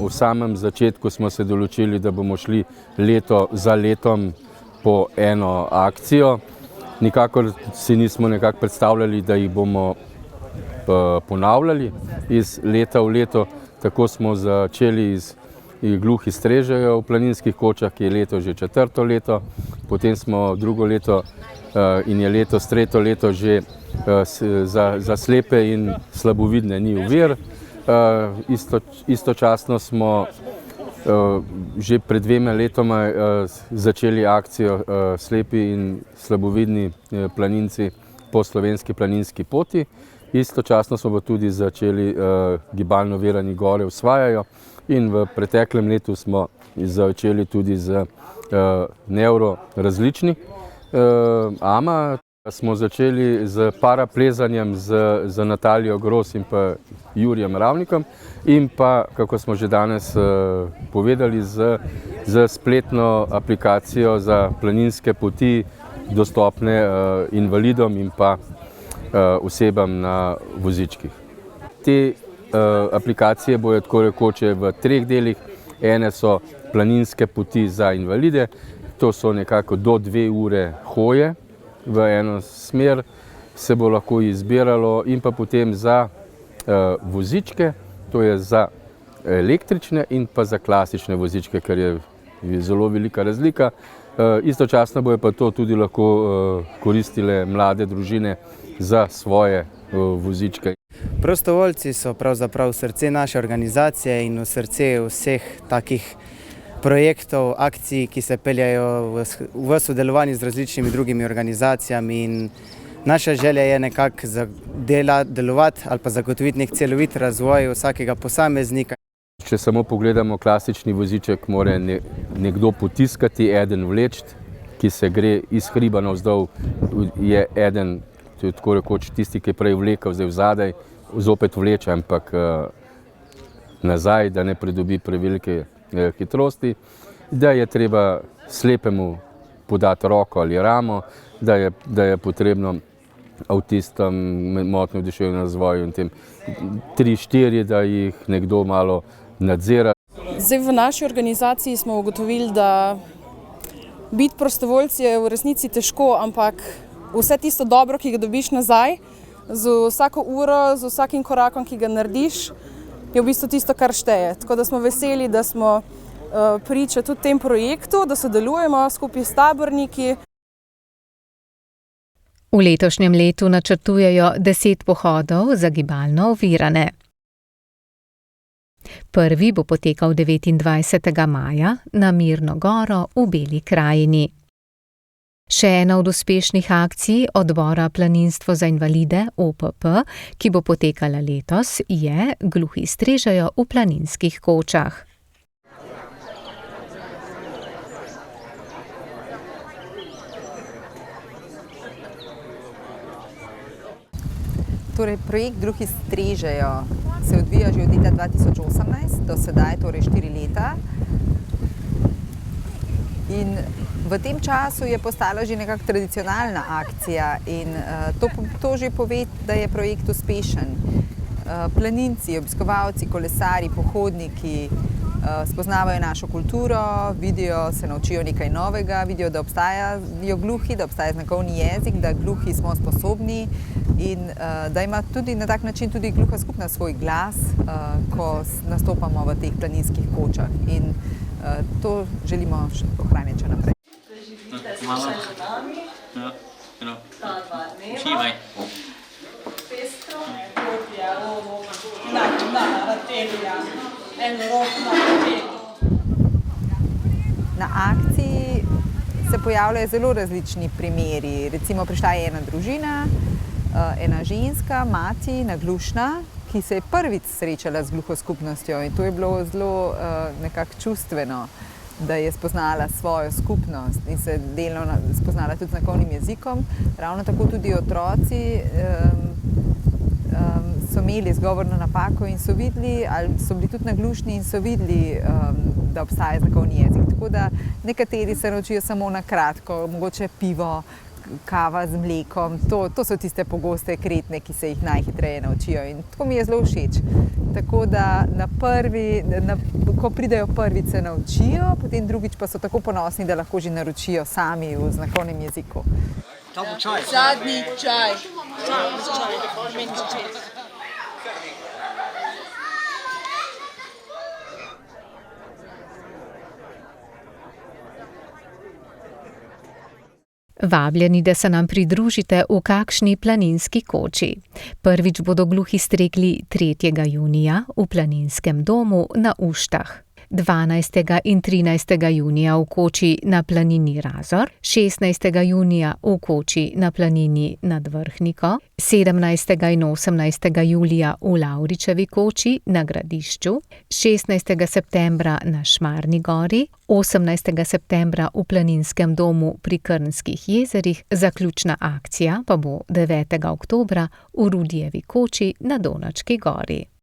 V samem začetku smo se določili, da bomo šli leto za letom po eno akcijo. Nikakor si nismo nekako predstavljali, da jih bomo ponavljali iz leta v leto. Tako smo začeli iz Gluhi strežejo v planinskih kočah, ki je leto že 4. leto. Potem smo drugo leto in je letos 3. leto že za slepe in slabovidne ni ovir. Istočasno smo že pred 2 letoma začeli akcijo Slepi in slabovidni planinci po slovenski planinski poti. Istočasno smo pa tudi začeli gibalno ovirani gore osvajajo in v preteklem letu smo začeli tudi z nevrorazlični AMA. Smo začeli z paraplezanjem z Natalijo Gros in pa Jurijem Ravnikom in pa, kako smo že danes povedali, z spletno aplikacijo za planinske poti dostopne invalidom in pa osebam na vozičkih. Te aplikacije bojo tako rekoče v 3 delih. Ene so planinske poti za invalide, to so nekako do 2 ure hoje v eno smer, se bo lahko izbiralo, in pa potem za vozičke, to je za električne in pa za klasične vozičke, ker je zelo velika razlika. Istočasno bojo pa to tudi lahko koristile mlade družine za svoje vozičke. Prostovoljci so pravzaprav srce naše organizacije in v srce vseh takih projektov, akcij, ki se peljajo v sodelovanju z različnimi drugimi organizacijami, in naša želja je nekako delovati ali pa zagotoviti nek celovit razvoj vsakega posameznika. Če samo pogledamo klasični voziček, mora nekdo potiskati, eden vleči, ki se gre iz hriba navzdol, je eden, tako rekoč tisti, ki je prej vlekel, zdaj vzadaj, zopet vleče, ampak nazaj, da ne pridobi prevelike hitrosti, da je treba slepemu podati roko ali ramo, da je potrebno avtistom, motnjam v duševnem razvoju in tem 3-4, da jih nekdo malo nadzira. Zdaj v naši organizaciji smo ugotovili, da biti prostovoljci je v resnici težko, ampak vse tisto dobro, ki ga dobiš nazaj, z vsako uro, z vsakim korakom, ki ga narediš, je v bistvu tisto, kar šteje. Tako da smo veseli, da smo priča tudi tem projektu, da sodelujemo skupaj s taborniki. V letošnjem letu načrtujejo 10 pohodov za gibalno ovirane. Prvi bo potekal 29. maja na Mirno goro v Beli krajini. Še ena od uspešnih akcij Odbora Planinstvo za invalide OPP, ki bo potekala letos, je Gluhi strežejo v planinskih kočah. Torej, projekt Gluhi strežejo se odvija že od leta 2018, do sedaj, torej 4 leta. In v tem času je postala že nekako tradicionalna akcija in to že pove, da je projekt uspešen. Planinci, obiskovalci, kolesarji, pohodniki spoznavajo našo kulturo, vidijo, se naučijo nekaj novega, vidijo, da obstajajo gluhi, da obstaja znakovni jezik, da gluhi smo sposobni in da ima tudi na tak način tudi gluha skupnost svoj glas, ko nastopamo v teh planinskih kočah. In to želimo še ohraniti naprej. Hvala. Ja, eno. Uživaj. Na akciji se pojavljajo zelo različni primeri. Recimo prišla je ena družina, ena ženska, mati, naglušna, ki se je prvič srečala z gluho skupnostjo, in to je bilo zelo nekako čustveno, da je spoznala svojo skupnost in se delno spoznala tudi znakovnim jezikom. Ravno tako tudi otroci so imeli izgovorno napako in so videli, ali so bili tudi naglušni in so videli da obstaja znakovni jezik. Tako da nekateri se naučijo samo na kratko, mogoče pivo, kava z mlekom. To so tiste pogoste kretnje, ki se jih najhitreje naučijo in tako mi je zelo všeč. Tako da ko pridejo prvič, se naučijo, potem drugič pa so tako ponosni, da lahko že naročijo sami v znakovnem jeziku. Zadnji čaj. Vabljeni, da se nam pridružite v kakšni planinski koči. Prvič bodo gluhi stregli 3. junija v planinskem domu na Uštah. 12. in 13. junija v koči na planini Razor, 16. junija v koči na planini nad Vrhniko, 17. in 18. julija v Lavričevi koči na Gradišču, 16. septembra na Šmarni gori, 18. septembra v planinskem domu pri Krnskih jezerih, zaključna akcija pa bo 9. oktobra v Rudijevi koči na Donački gori.